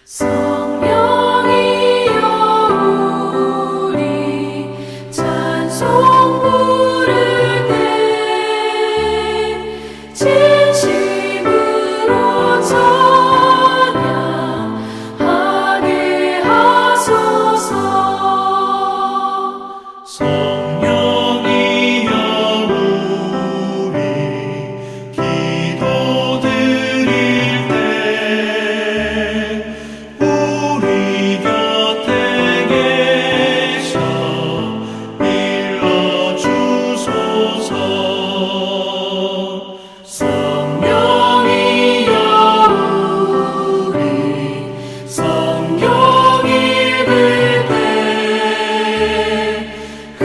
성령이여 우리 찬송 부를 때 진심으로 찬양하게 하소서. 성령이여 우리 기도 드릴 때 우리 곁에 계셔 일러주소서. 성령이여 우리 성경 읽을 때 그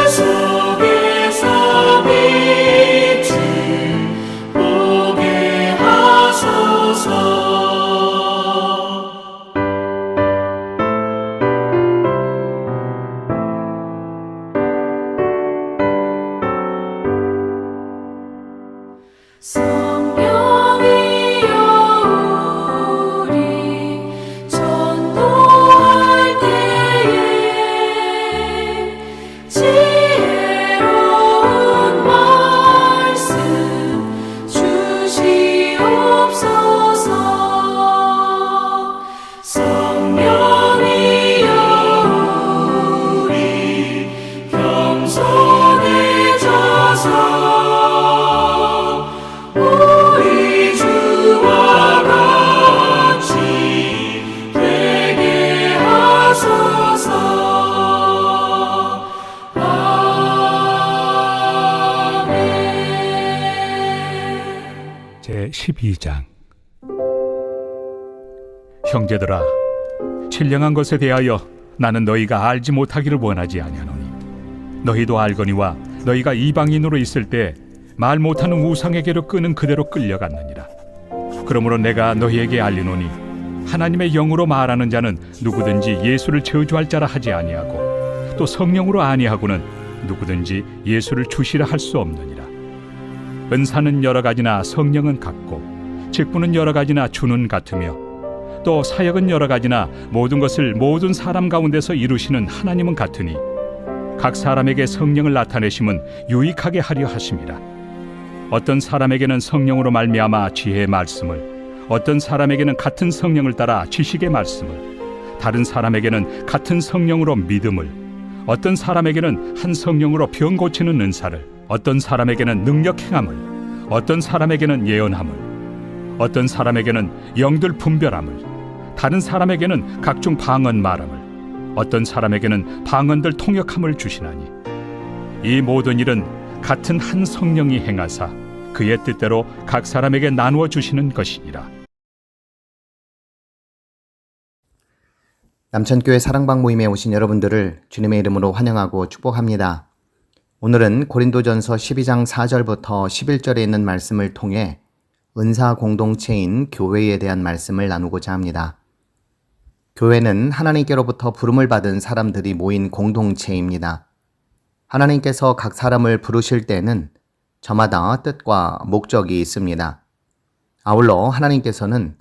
속에서 빛을 보게 하소서. 성령이여 우리 전도할 때에 지혜로운 말씀 주시옵소서. 성령이여 우리 겸손해져서 우리 주와 같이 되게 하소서. 아멘. 제12장. 형제들아, 신령한 것에 대하여 나는 너희가 알지 못하기를 원하지 아니하노니 너희도 알거니와 너희가 이방인으로 있을 때 말 못하는 우상에게로 끄는 그대로 끌려갔느니라. 그러므로 내가 너희에게 알리노니 하나님의 영으로 말하는 자는 누구든지 예수를 저주할 자라 하지 아니하고 또 성령으로 아니하고는 누구든지 예수를 주시라 할 수 없느니라. 은사는 여러 가지나 성령은 같고 직분은 여러 가지나 주는 같으며 또 사역은 여러 가지나 모든 것을 모든 사람 가운데서 이루시는 하나님은 같으니 각 사람에게 성령을 나타내심은 유익하게 하려 하심이라. 어떤 사람에게는 성령으로 말미암아 지혜의 말씀을, 어떤 사람에게는 같은 성령을 따라 지식의 말씀을, 다른 사람에게는 같은 성령으로 믿음을, 어떤 사람에게는 한 성령으로 병 고치는 은사를, 어떤 사람에게는 능력 행함을, 어떤 사람에게는 예언함을, 어떤 사람에게는 영들 분별함을, 다른 사람에게는 각종 방언 말함을, 어떤 사람에게는 방언들 통역함을 주시나니 이 모든 일은 같은 한 성령이 행하사 그의 뜻대로 각 사람에게 나누어 주시는 것이니라. 남천교회 사랑방 모임에 오신 여러분들을 주님의 이름으로 환영하고 축복합니다. 오늘은 고린도전서 12장 4절부터 11절에 있는 말씀을 통해 은사 공동체인 교회에 대한 말씀을 나누고자 합니다. 교회는 하나님께로부터 부름을 받은 사람들이 모인 공동체입니다. 하나님께서 각 사람을 부르실 때는 저마다 뜻과 목적이 있습니다. 아울러 하나님께서는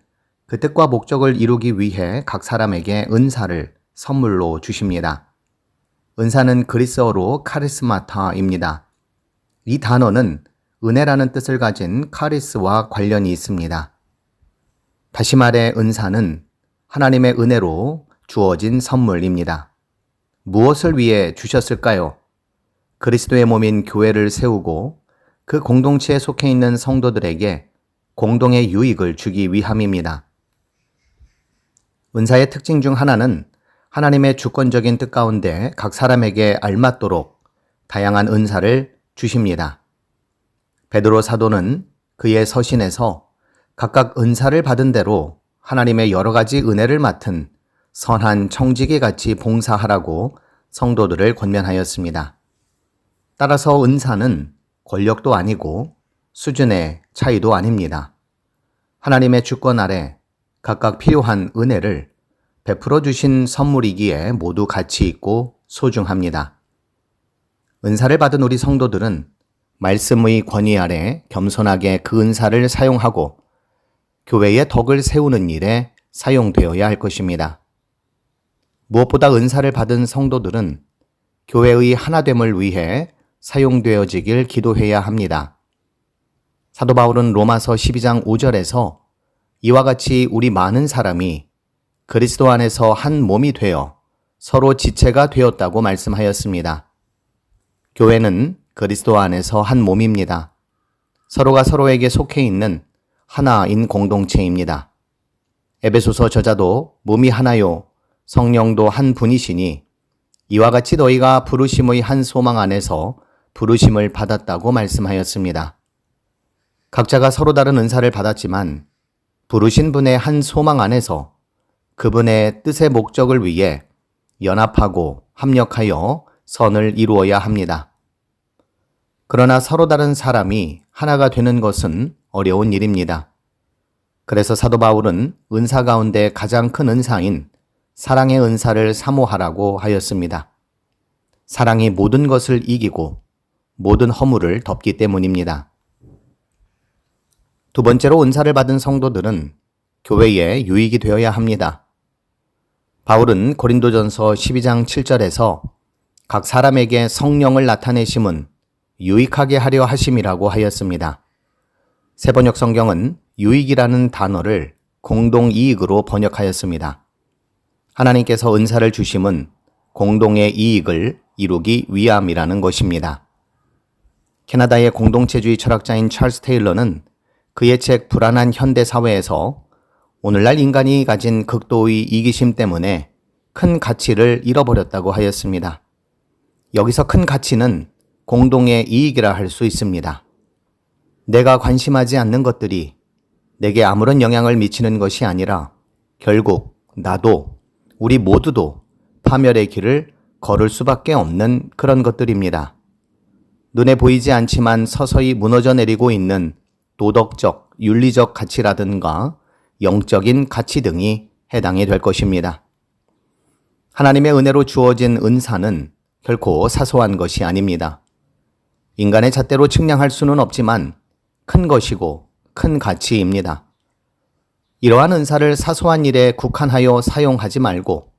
그 뜻과 목적을 이루기 위해 각 사람에게 은사를 선물로 주십니다. 은사는 그리스어로 카리스마타입니다. 이 단어는 은혜라는 뜻을 가진 카리스와 관련이 있습니다. 다시 말해 은사는 하나님의 은혜로 주어진 선물입니다. 무엇을 위해 주셨을까요? 그리스도의 몸인 교회를 세우고 그 공동체에 속해 있는 성도들에게 공동의 유익을 주기 위함입니다. 은사의 특징 중 하나는 하나님의 주권적인 뜻 가운데 각 사람에게 알맞도록 다양한 은사를 주십니다. 베드로 사도는 그의 서신에서 각각 은사를 받은 대로 하나님의 여러 가지 은혜를 맡은 선한 청지기 같이 봉사하라고 성도들을 권면하였습니다. 따라서 은사는 권력도 아니고 수준의 차이도 아닙니다. 하나님의 주권 아래 각각 필요한 은혜를 베풀어 주신 선물이기에 모두 가치 있고 소중합니다. 은사를 받은 우리 성도들은 말씀의 권위 아래 겸손하게 그 은사를 사용하고 교회의 덕을 세우는 일에 사용되어야 할 것입니다. 무엇보다 은사를 받은 성도들은 교회의 하나됨을 위해 사용되어지길 기도해야 합니다. 사도 바울은 로마서 12장 5절에서 이와 같이 우리 많은 사람이 그리스도 안에서 한 몸이 되어 서로 지체가 되었다고 말씀하였습니다. 교회는 그리스도 안에서 한 몸입니다. 서로가 서로에게 속해 있는 하나인 공동체입니다. 에베소서 저자도 몸이 하나요 성령도 한 분이시니 이와 같이 너희가 부르심의 한 소망 안에서 부르심을 받았다고 말씀하였습니다. 각자가 서로 다른 은사를 받았지만 부르신 분의 한 소망 안에서 그분의 뜻의 목적을 위해 연합하고 합력하여 선을 이루어야 합니다. 그러나 서로 다른 사람이 하나가 되는 것은 어려운 일입니다. 그래서 사도 바울은 은사 가운데 가장 큰 은사인 사랑의 은사를 사모하라고 하였습니다. 사랑이 모든 것을 이기고 모든 허물을 덮기 때문입니다. 두 번째로 은사를 받은 성도들은 교회에 유익이 되어야 합니다. 바울은 고린도전서 12장 7절에서 각 사람에게 성령을 나타내심은 유익하게 하려 하심이라고 하였습니다. 새번역 성경은 유익이라는 단어를 공동이익으로 번역하였습니다. 하나님께서 은사를 주심은 공동의 이익을 이루기 위함이라는 것입니다. 캐나다의 공동체주의 철학자인 찰스 테일러는 그의 책 불안한 현대 사회에서 오늘날 인간이 가진 극도의 이기심 때문에 큰 가치를 잃어버렸다고 하였습니다. 여기서 큰 가치는 공동의 이익이라 할 수 있습니다. 내가 관심하지 않는 것들이 내게 아무런 영향을 미치는 것이 아니라 결국 나도 우리 모두도 파멸의 길을 걸을 수밖에 없는 그런 것들입니다. 눈에 보이지 않지만 서서히 무너져 내리고 있는 도덕적, 윤리적 가치라든가 영적인 가치 등이 해당이 될 것입니다. 하나님의 은혜로 주어진 은사는 결코 사소한 것이 아닙니다. 인간의 잣대로 측량할 수는 없지만 큰 것이고 큰 가치입니다. 이러한 은사를 사소한 일에 국한하여 사용하지 말고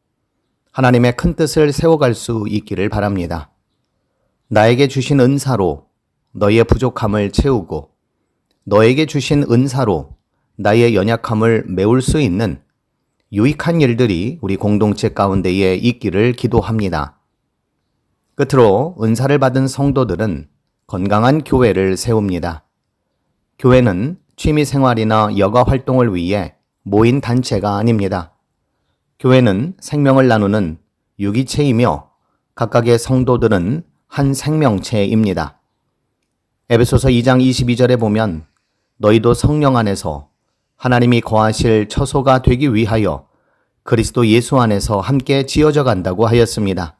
하나님의 큰 뜻을 세워갈 수 있기를 바랍니다. 나에게 주신 은사로 너희의 부족함을 채우고 너에게 주신 은사로 나의 연약함을 메울 수 있는 유익한 일들이 우리 공동체 가운데에 있기를 기도합니다. 끝으로 은사를 받은 성도들은 건강한 교회를 세웁니다. 교회는 취미생활이나 여가 활동을 위해 모인 단체가 아닙니다. 교회는 생명을 나누는 유기체이며 각각의 성도들은 한 생명체입니다. 에베소서 2장 22절에 보면 너희도 성령 안에서 하나님이 거하실 처소가 되기 위하여 그리스도 예수 안에서 함께 지어져 간다고 하였습니다.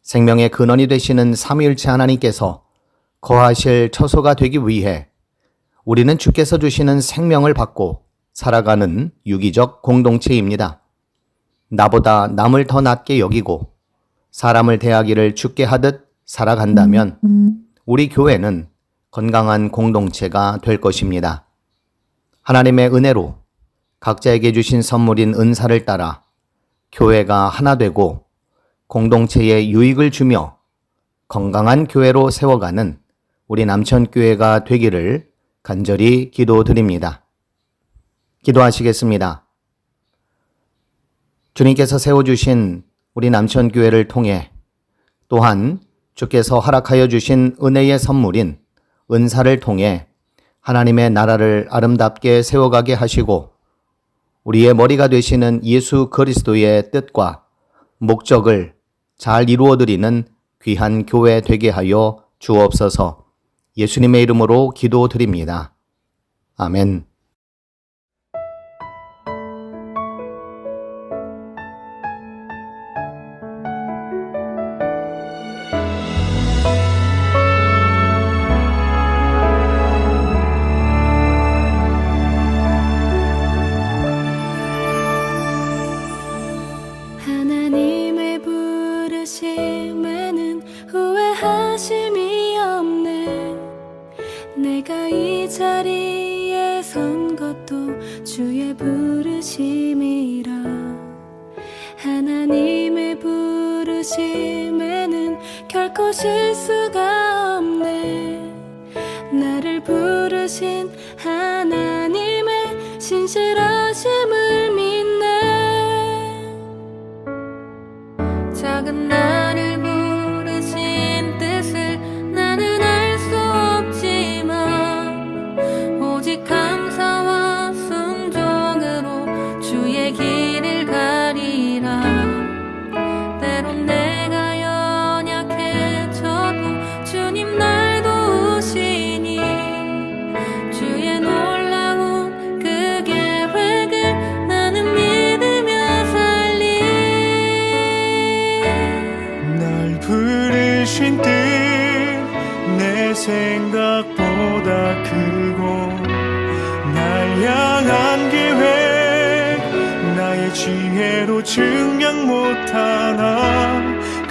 생명의 근원이 되시는 삼위일체 하나님께서 거하실 처소가 되기 위해 우리는 주께서 주시는 생명을 받고 살아가는 유기적 공동체입니다. 나보다 남을 더 낮게 여기고 사람을 대하기를 주께 하듯 살아간다면 우리 교회는 건강한 공동체가 될 것입니다. 하나님의 은혜로 각자에게 주신 선물인 은사를 따라 교회가 하나 되고 공동체에 유익을 주며 건강한 교회로 세워가는 우리 남천교회가 되기를 간절히 기도드립니다. 기도하시겠습니다. 주님께서 세워주신 우리 남천교회를 통해 또한 주께서 허락하여 주신 은혜의 선물인 은사를 통해 하나님의 나라를 아름답게 세워가게 하시고 우리의 머리가 되시는 예수 그리스도의 뜻과 목적을 잘 이루어드리는 귀한 교회 되게 하여 주옵소서. 예수님의 이름으로 기도드립니다. 아멘. 하나님의 부르심에는 후회하심이 없네. 내가 이 자리에 선 것도 주의 부르심이라. 하나님의 부르심에는 결코 실수가 없네. 나를 부르신 하나님의 신실하심을 믿네. 작은 나를 부르신 뜻을 나는 알 수 없지만 오직 감사와 순종으로 주의 길을 가리라. 때론 내가 연약해져도 주님 날 도우시니 주의 놀라운 그 계획을 나는 믿으며 살리. 날 부르신 뜻 내 생각보다 크고 날 향한 계획 나의 지혜로 증명 못하나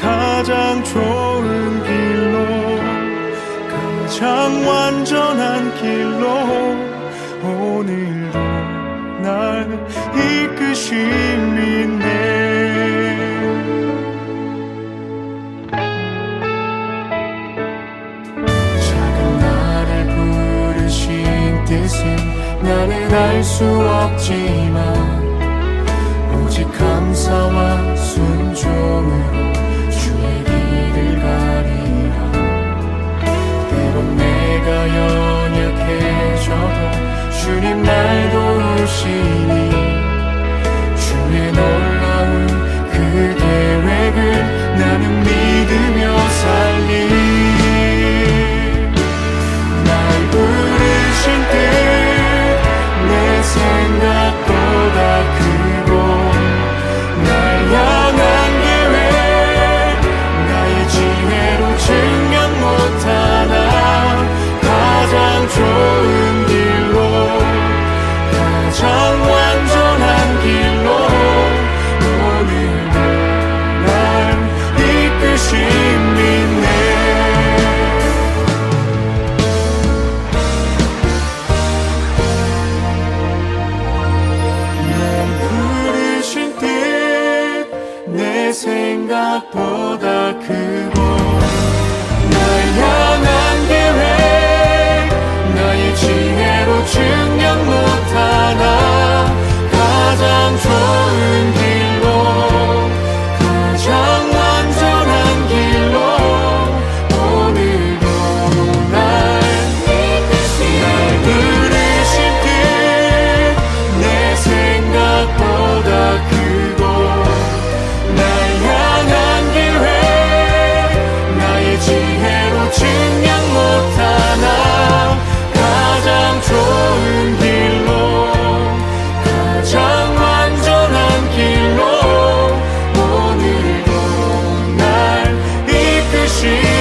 가장 좋은 길로 가장 완전한 길로 오늘도 날 이끄심이네. 뜻은 나는 알 수 없지만 오직 감사와 순종으로 주의 길을 가리라. 때론 내가 연약해져도 주님 날 도우시니 주의 놀라운 그 계획을 나는 믿으며 살리. 내 생각보다 크고 날 향한 계획 나의 지혜로 증명 못하나 가장 좋은 길로 가장 완전한 길로 오늘도 날 이끄심이네. 내 생각보다 크고 날 향한 계획 나의 지혜로 증명 못하나 가장 좋은 길로 가장 완전한 길로 오늘도 날 부르신 뜻 내 생각보다 크고 날 향한 계획 나의 지혜로 증명 못하나 가장 좋은 길로 가장 완전한 길로 오늘도 날 이끄심이네.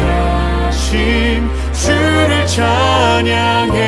신실하신 주를 찬양해.